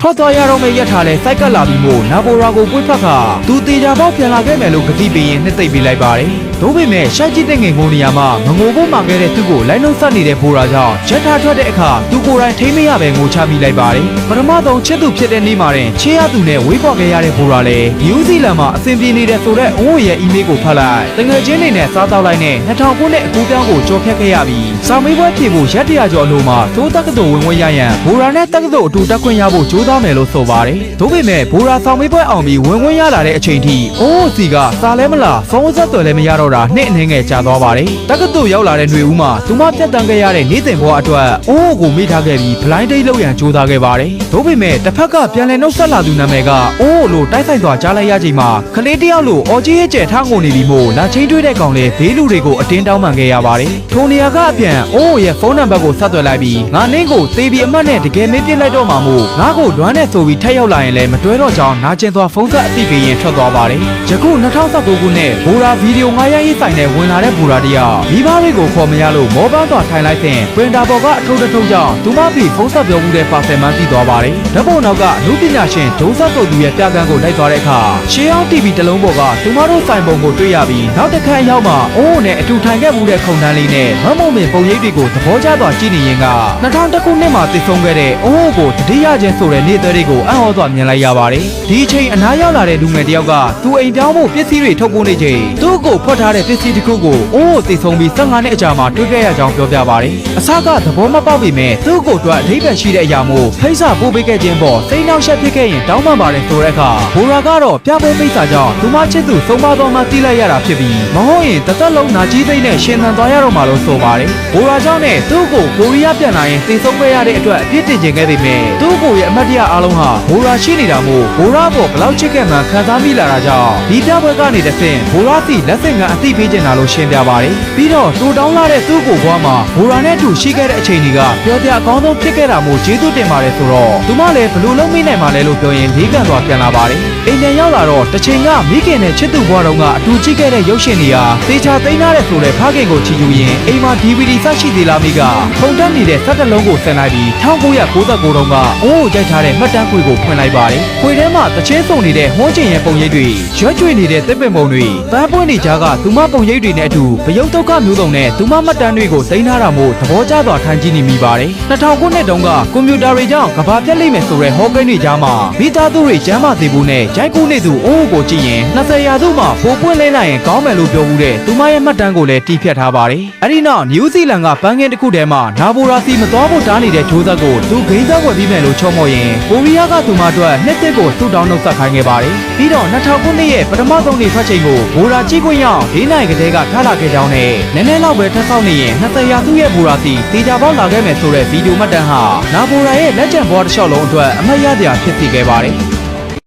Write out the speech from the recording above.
ထွက်သွားရတော့မယ့်ရက်ထားလဲစိုက်ကလာပြီးမို့နာဘိုရာကိုပွေးဖက်ကသူတေချာပေါက်ပြန်လာခဲ့မယ်လို့ကတိပေးရင်နှစ်သိမ့်ပေးလိုက်ပါတယ်ဒို့ပေမဲ့ရှိုက်ကြည့်တဲ့ငင်ငုံနေရာမှာငငိုဖို့မှခဲ့တဲ့သူ့ကိုလိုင်းလုံးဆက်နေတဲ့ဘိုရာကြောင့်ရက်ထားထွက်တဲ့အခါသူကိုယ်တိုင်ထိမ့်မရပဲငိုချမိလိုက်ပါတယ်ပထမဆုံးချစ်သူဖြစ်တဲ့နေ့မှာတင်ချေရသူနဲ့ဝေးပေါ်ခဲ့ရတဲ့ဘိုရာလည်းနယူးဇီလန်မှာအဆင်ပြေနေတဲ့ဆိုတဲ့အဝတ်ရဲ့အီးမေးလ်ကိုဖတ်လိုက်တငယ်ချင်းတွေနဲ့စားတောက်လိုက်နဲ့2000ခုနှစ်အကူပြောင်းကိုကြော်ဖြတ်ခဲ့ရပြီးစာမေးပွဲဖြေဖို့ရက်တရာကျော်အလိုမှာသိုးတက္ကသိုလ်ဝင်ခွင့်ရရန်ဘိုရာနဲ့တက္ကသိုလ်အတူတက်ခွင့်ရဖို့ကြိုးစားမယ်လို့ဆိုပါတယ်ဒို့ပေမဲ့ဘိုရာဆောင်မေးပွဲအောင်ပြီးဝင်ခွင့်ရလာတဲ့အချိန်ထိအိုးစီကစားလဲမလားဖုန်းဆက်သွယ်လဲမရတော့တာနှစ်အနည်းငယ်ကြာသွားပါတယ်တက္ကသိုလ်ရောက်လာတဲ့ຫນွေဦးမှာသူမပြတ်တန်းခဲ့ရတဲ့နေ့စဉ်ဘဝအတွက်အိုးကိုမိထားခဲ့ပြီးဘလိုင်းဒိတ်လောက်ရန်ကြိုးစားခဲ့ပါတယ်ဒို့ပေမဲ့တစ်ဖက်ကပြန်လည်နှုတ်ဆက်လာသူနာမည်ကအိုးလို့တိုက်ဆိုင်သွားကြားလိုက်ရချိန်မှာကလေးတယောက်လိုအော်ကြီးရဲ့ကျဲထားငုံနေပြီးမို့လာချင်းတွေးတဲ့ကောင်လေးဘေးလူတွေကိုအတင်းတောင်းပန်ခဲ့ရပါတယ်ထိုနေရာကအပြန်အိုးရဲ့ဖုန်းနံပါတ်ကိုဆက်သွယ်လိုက်ပြီးငါနင်းကိုသေပြီးအမှတ်နဲ့တကယ်မင်းပြစ်လိုက်တော့မှာမို့ငါ့ကိုလွမ်းနဲ့ဆိုပြီးထက်ရောက်လာရင်လည်းမတွဲတော့ကြောင်းနာကျင်သွားဖုန်းဆက်အသိပေးရင်ထွက်သွားပါတယ်ယခု2019ခုနှစ်ဘိုရာဗီဒီယို9ရိုက်ရေးဆိုင်နဲ့ဝင်လာတဲ့ဘိုရာတယောက်မိဘတွေကိုခေါ်မရလို့မောပန်းသွားထိုင်လိုက်တဲ့ပရင်တာပေါ်ကအထုပ်ထုပ်ကြောင့်သူမပြီးဖုန်းဆက်ပြောမှုတဲ့ပါဆယ်မှန်းသိသွားပါတယ်ဓာတ်ပုံနောက်ကလူပညာရှင်ဒုံဆက်ဆိုသူရဲ့ပြကန်းကိုလိုက်သွားတဲ့အခါရှေးအောင် TV တစ်လုံးပေါ်ကသူမတို့ဆိုင်ပုံကိုတွေ့ရပြီးနောက်တစ်ခါရောက်မှအိုးနဲ့အတူထိုင်ခဲ့မှုတဲ့ခုံတန်းလေးနဲ့မမုံမင်ပုံရိပ်တွေကိုသဘောကျသွားကြည့်နေရင်က2000ခုနှစ်မှာတည်ဆုံးခဲ့တဲ့အိုးကိုတတိယချင်းဆိုတဲ့နေ့သွဲတွေကိုအံ့ဩစွာမြင်လိုက်ရပါတယ်ဒီအချိန်အနားရောက်လာတဲ့လူငယ်တယောက်ကသူအိမ်ပြောင်းဖို့ပစ္စည်းတွေထုတ်ပိုးနေချိန်သူ့ကိုဖွက်ထားတဲ့ပစ္စည်းတစ်ခုကိုအိုးတည်ဆုံးပြီး15နှစ်အကြာမှာတွေ့ခဲ့ရကြောင်းပြောပြပါတယ်အစကသဘောမပေါက်ပေမဲ့သူ့ကိုအတွက်အဓိပ္ပာယ်ရှိတဲ့အရာမို့ဖိတ်စာပို့ပေးခဲ့ခြင်းပေါ်စိတ်နှောက်ယှက်ဖြစ်ခဲ့ရင်တောင်းပန်ပါတယ်ဆိုတဲ့အခါဘိုရာကတော့ပြပွဲပိတ်စာကြောင့်သူမချစ်သူဆုံးမတော်မှသိလိုက်ရတာဖြစ်ပြီးမဟုတ်ရင်တစ်သက်လုံးနာကြီးသိမ့်နဲ့ရှင်သန်သွားရတော့မှာလို့ဆိုပါတယ်ဘိုရာကြောင့်နဲ့သူ့ကိုကိုရီးယားပြန်လာရင်သိဆုံးခဲ့ရတဲ့အတွက်အပြစ်တင်ခြင်းခဲ့ပေမဲ့သူ့ကိုရဲ့အမတ်တရားအလုံးဟာဘိုရာရှိနေတာမို့ဘိုရာကိုဘလောက်ချစ်ခဲ့မှခံစားမိလာတာကြောင့်ဒီပြပွဲကနေတစ်ဆင့်ဘိုရာစီလက်ဆင့်ကအသိပေးခြင်းလာလို့ရှင်းပြပါတယ်ပြီးတော့တူတောင်းလာတဲ့သူ့ကိုဘွားမှာဘိုရာနဲ့အတူရှိခဲ့တဲ့အချိန်တွေကပြောပြအကောင်းဆုံးဖြစ်ခဲ့တာမို့ကျေးဇူးတင်ပါတယ်ဆိုတော့သူမလည်းဘလို့လုံးမိနိုင်မှာလဲလို့ပြောရင်လေးကန်စွာပြန်လာပါတယ်အိမ်ထဲရောက်လာတော့တစ်ချိန်ကမိခင်နဲ့ချစ်သူဘွားတော်ကအတူကြည့်ခဲ့တဲ့ရုပ်ရှင်တွေဟာသေချာသိမ်းထားတဲ့ဆိုတဲ့ဖခင်ကိုချီးကျူးရင်အိမ်မှာ DVD ဆက်ရှိသေးလားမိကပုံတက်နေတဲ့စက်တလုံးကိုဆင်လိုက်ပြီး1999တုန်းကအိုးရိုက်ထားတဲ့မှတ်တမ်းခွေကိုဖွင့်လိုက်ပါတယ်ခွေထဲမှာတချင်းစုံနေတဲ့ဟွန်းကျင်ရဲ့ပုံရိပ်တွေရွက်ကျွေနေတဲ့သစ်ပင်ပုံတွေပန်းပွင့်နေကြကသူမပုံရိပ်တွေနဲ့အတူဗရုပ်ဒုက္ခမျိုးစုံနဲ့သူမမှတ်တမ်းတွေကိုသိမ်းထားတာမို့သဘောကျစွာထိုင်ကြည့်နေမိပါတယ်2000ခုနှစ်တုန်းကကွန်ပျူတာတွေကြောင့်ကဘာပြက်လိမ့်မယ်ဆိုတဲ့ဟောကိန်းတွေကြားမှာမိသားစုတွေကျမ်းမာသေးဘူးနဲ့ရိုက်ကူးနေသူအိုးကိုကြည့်ရင်20ရာစုမှာပိုပွင့်လဲလိုက်ရင်ကောင်းမယ်လို့ပြောမှုတဲ့သူမရဲ့မှတ်တမ်းကိုလည်းတီးဖြတ်ထားပါတယ်အဲ့ဒီနောက်နယူးဇီလန်ကပန်းကင်းတစ်ခုထဲမှာနာဘိုရာစီမသွားဖို့တားနေတဲ့ဂျိုးဇက်ကိုသူဂိမ်းစားဝယ်ပြီးမယ်လို့ချောမော်ရင်ကိုရီးယားကသူမအတွက်နှစ်သစ်ကိုသူ့တောင်းနှုတ်ဆက်ခိုင်းခဲ့ပါတယ်ပြီးတော့2000ခုနှစ်ရဲ့ပထမဆုံးနေ့ထွက်ချိန်ကိုဘိုရာကြည့်ခွင့်ရအောင်၄နိုင်ကလေးကထားလာခဲ့ကြောင်းနဲ့နည်းနည်းလောက်ပဲထပ်ဆောက်နေရင်20ရာစုရဲ့ဘိုရာစီတေချာပေါက်လာခဲ့မယ်ဆိုတဲ့ဗီဒီယိုမှတ်တမ်းဟာနာဘိုရာရဲ့လက်ကျန်ဘွားတစ်လျှောက်လုံးအတွက်အမှတ်ရစရာဖြစ်စေခဲ့ပါတယ်